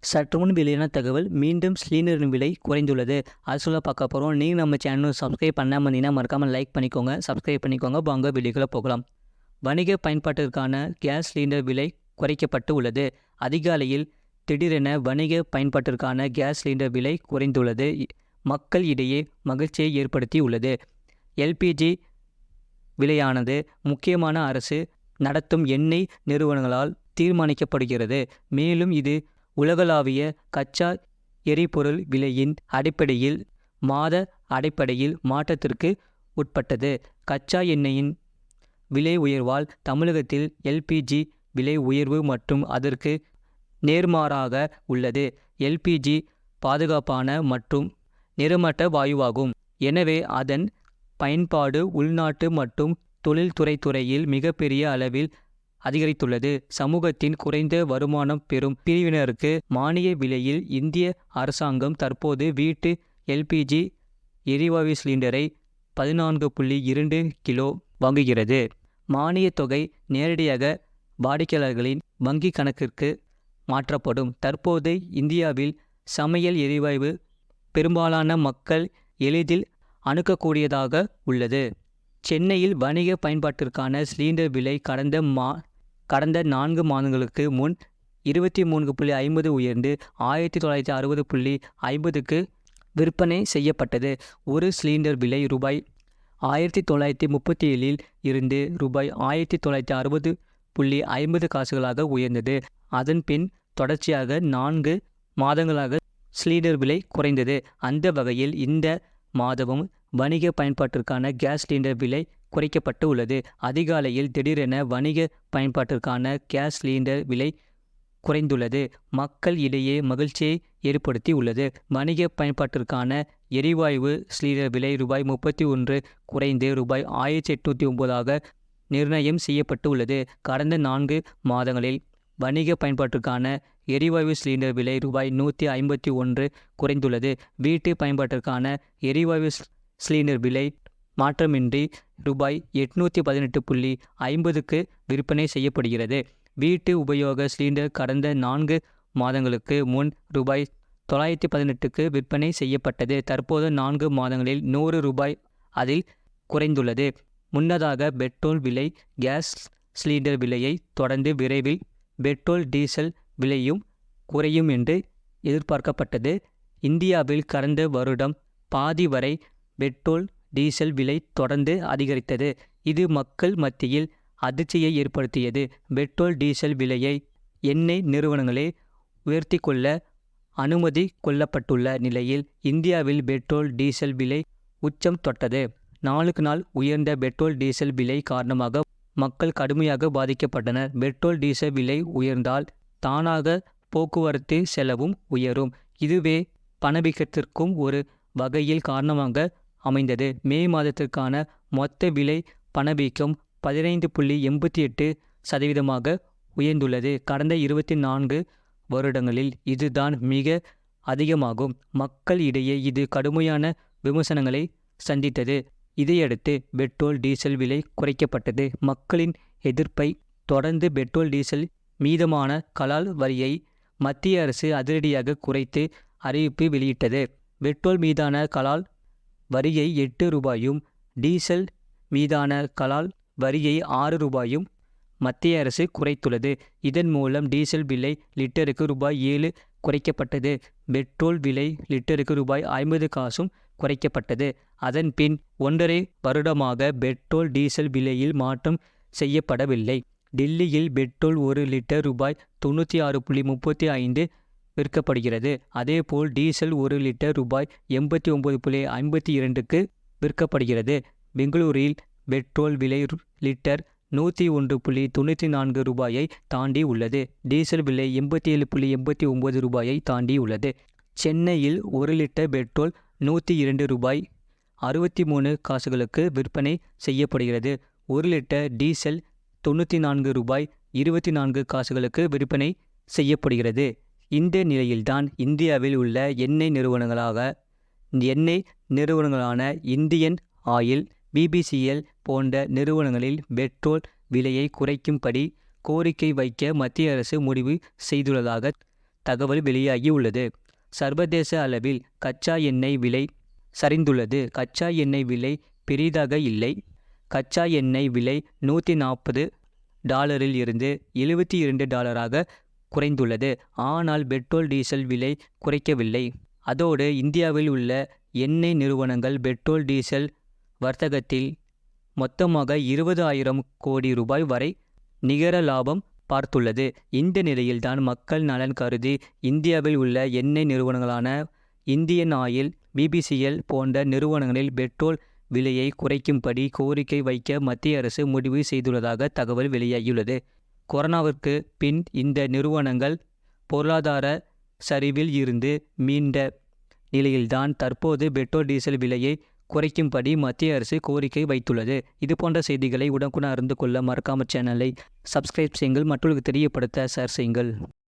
சற்று முன் வெளியான தகவல், மீண்டும் சிலிண்டரின் விலை குறைந்துள்ளது. அது சொல்ல பார்க்க போகிறோம். நீங்கள் நம்ம சேனல் சப்ஸ்கிரைப் பண்ணாமல் இருந்தீங்கன்னா மறக்காமல் லைக் பண்ணிக்கோங்க, சப்ஸ்கிரைப் பண்ணிக்கோங்க. வாங்க வீடியோக்குள்ள போகலாம். வணிக பயன்பாட்டிற்கான கேஸ் சிலிண்டர் விலை குறைக்கப்பட்டு உள்ளது. அதிகாலையில் திடீரென வணிக பயன்பாட்டிற்கான கேஸ் சிலிண்டர் விலை குறைந்துள்ளது மக்கள் இடையே மகிழ்ச்சியை ஏற்படுத்தி உள்ளது. எல்பிஜி விலையானது முக்கியமான அரசு நடத்தும் எண்ணெய் நிறுவனங்களால் தீர்மானிக்கப்படுகிறது. மேலும் இது உலகளாவிய கச்சா எரிபொருள் விலையின் அடிப்படையில் மாத அடிப்படையில் மாற்றத்திற்கு உட்பட்டது. கச்சா எண்ணெயின் விலை உயர்வால் தமிழகத்தில் எல்பிஜி விலை உயர்வு மற்றும் அதற்கு நேர்மாறாக உள்ளது. எல்பிஜி பாதுகாப்பான மற்றும் நிறமற்ற வாயுவாகும். எனவே அதன் பயன்பாடு உள்நாட்டு மற்றும் தொழில்துறையில் மிகப்பெரிய அளவில் அதிகரித்துள்ளது. சமூகத்தின் குறைந்த வருமானம் பெறும் பிரிவினருக்கு மானிய விலையில் இந்திய அரசாங்கம் தற்போது வீட்டு எல்பிஜி எரிவாயு சிலிண்டரை 14.2 கிலோ வாங்குகிறது. மானிய தொகை நேரடியாக வாடிக்கையாளர்களின் வங்கி கணக்கிற்கு மாற்றப்படும். தற்போது இந்தியாவில் சமையல் எரிவாயு பெரும்பாலான மக்கள் எளிதில் அணுகக்கூடியதாக உள்ளது. சென்னையில் வணிக பயன்பாட்டிற்கான சிலிண்டர் விலை கடந்த 4 மாதங்களுக்கு முன் 23.50 உயர்ந்து 1960.50க்கு விற்பனை செய்யப்பட்டது. ஒரு சிலிண்டர் விலை ரூபாய் 1937 இருந்து ரூபாய் 1960.50 காசுகளாக உயர்ந்தது. அதன் பின் தொடர்ச்சியாக 4 மாதங்களாக சிலிண்டர் விலை குறைந்தது. அந்த வகையில் இந்த மாதமும் வணிக பயன்பாட்டிற்கான கேஸ் சிலிண்டர் விலை குறைக்கப்பட்டு உள்ளது. அதிகாலையில் திடீரென வணிக பயன்பாட்டிற்கான கேஸ் சிலிண்டர் விலை குறைந்துள்ளது மக்கள் இடையே மகிழ்ச்சியை ஏற்படுத்தி உள்ளது. வணிக பயன்பாட்டிற்கான எரிவாயு சிலிண்டர் விலை ரூபாய் 31 குறைந்து ரூபாய் 1809 நிர்ணயம் செய்யப்பட்டு உள்ளது. கடந்த 4 மாதங்களில் வணிக பயன்பாட்டிற்கான எரிவாயு சிலிண்டர் விலை ரூபாய் 151 குறைந்துள்ளது. வீட்டு பயன்பாட்டிற்கான எரிவாயு சிலிண்டர் விலை மாற்றமின்றி ரூபாய் 818.50க்கு விற்பனை செய்யப்படுகிறது. வீட்டு உபயோக சிலிண்டர் கடந்த 4 மாதங்களுக்கு முன் ரூபாய் 918க்கு விற்பனை செய்யப்பட்டது. தற்போது 4 மாதங்களில் 100 ரூபாய் அதில் குறைந்துள்ளது. முன்னதாக பெட்ரோல் விலை கேஸ் சிலிண்டர் விலையை தொடர்ந்து விரைவில் பெட்ரோல் டீசல் விலையும் குறையும் என்று எதிர்பார்க்கப்பட்டது. இந்தியாவில் கடந்த வருடம் பாதி வரை பெட்ரோல் டீசல் விலை தொடர்ந்து அதிகரித்தது. இது மக்கள் மத்தியில் அதிர்ச்சியை ஏற்படுத்தியது. பெட்ரோல் டீசல் விலையை எண்ணெய் நிறுவனங்களே உயர்த்தி கொள்ள அனுமதி கொள்ளப்பட்டுள்ள நிலையில் இந்தியாவில் பெட்ரோல் டீசல் விலை உச்சம் தொட்டது. நாளுக்கு நாள் உயர்ந்த பெட்ரோல் டீசல் விலை காரணமாக மக்கள் கடுமையாக பாதிக்கப்பட்டனர். பெட்ரோல் டீசல் விலை உயர்ந்தால் தானாக போக்குவரத்து செலவும் உயரும். இதுவே பணவீக்கத்திற்கும் ஒரு வகையில் காரணமாக அமைந்தது. மே மாதத்திற்கான மொத்த விலை பணவீக்கம் 15.88% உயர்ந்துள்ளது. கடந்த 24 வருடங்களில் இதுதான் மிக அதிகமாகும். மக்கள் இடையே இது கடுமையான விமர்சனங்களை சந்தித்தது. இதையடுத்து பெட்ரோல் டீசல் விலை குறைக்கப்பட்டது. மக்களின் எதிர்ப்பை தொடர்ந்து பெட்ரோல் டீசல் மீதமான கலால் வரியை மத்திய அரசு அதிரடியாக குறைத்து அறிவிப்பு வெளியிட்டது. பெட்ரோல் மீதான கலால் வரியை 8 ரூபாயும் டீசல் மீதான கலால் வரியை 6 ரூபாயும் மத்திய அரசு குறைத்துள்ளது. இதன் மூலம் டீசல் விலை லிட்டருக்கு ரூபாய் 7 குறைக்கப்பட்டது. பெட்ரோல் விலை லிட்டருக்கு ரூபாய் 50 காசும் குறைக்கப்பட்டது. அதன் பின் 1.5 வருடமாக பெட்ரோல் டீசல் விலையில் மாற்றம் செய்யப்படவில்லை. டெல்லியில் பெட்ரோல் 1 லிட்டர் ரூபாய் 96.35 விற்கப்படுகிறது. அதேபோல் டீசல் 1 லிட்டர் ரூபாய் 89.52க்கு விற்கப்படுகிறது. பெங்களூரில் பெட்ரோல் விலை லிட்டர் 101.94 ரூபாயை தாண்டி உள்ளது. டீசல் விலை 87.89 ரூபாயை தாண்டி உள்ளது. சென்னையில் 1 லிட்டர் பெட்ரோல் 102 ரூபாய் 63 காசுகளுக்கு விற்பனை செய்யப்படுகிறது. 1 லிட்டர் டீசல் 94 ரூபாய் 24 காசுகளுக்கு விற்பனை செய்யப்படுகிறது. இந்த நிலையில்தான் இந்தியாவில் உள்ள எண்ணெய் நிறுவனங்களான இந்தியன் ஆயில், பிபிசிஎல் போன்ற நிறுவனங்களில் பெட்ரோல் விலையை குறைக்கும்படி கோரிக்கை வைக்க மத்திய அரசு முடிவு செய்துள்ளதாக தகவல் வெளியாகியுள்ளது. சர்வதேச அளவில் கச்சா எண்ணெய் விலை சரிந்துள்ளது. கச்சா எண்ணெய் விலை பெரிதாக இல்லை. கச்சா எண்ணெய் விலை $140 இருந்து $72 குறைந்துள்ளது. ஆனால் பெட்ரோல் டீசல் விலை குறைக்கவில்லை. அதோடு இந்தியாவில் உள்ள எண்ணெய் நிறுவனங்கள் பெட்ரோல் டீசல் வர்த்தகத்தில் மொத்தமாக 20,000 கோடி ரூபாய் வரை நிகர லாபம் பார்த்துள்ளது. இந்த நிலையில்தான் மக்கள் நலன் கருதி இந்தியாவில் உள்ள எண்ணெய் நிறுவனங்களான இந்தியன் ஆயில், BPCL போன்ற நிறுவனங்களில் பெட்ரோல் விலையை குறைக்கும்படி கோரிக்கை வைக்க மத்திய அரசு முடிவு செய்துள்ளதாக தகவல் வெளியாகியுள்ளது. கொரோனாவிற்கு பின் இந்த நிறுவனங்கள் பொருளாதார சரிவில் இருந்து மீண்ட நிலையில்தான் தற்போது பெட்ரோல் டீசல் விலையை குறைக்கும்படி மத்திய அரசு கோரிக்கை வைத்துள்ளது. இதுபோன்ற செய்திகளை உடனுக்குடன் அறிந்து கொள்ள மறக்காம சேனலை சப்ஸ்கிரைப் செய்யுங்கள். மற்றவர்களுக்கு தெரியப்படுத்த ஷேர் செய்யுங்கள்.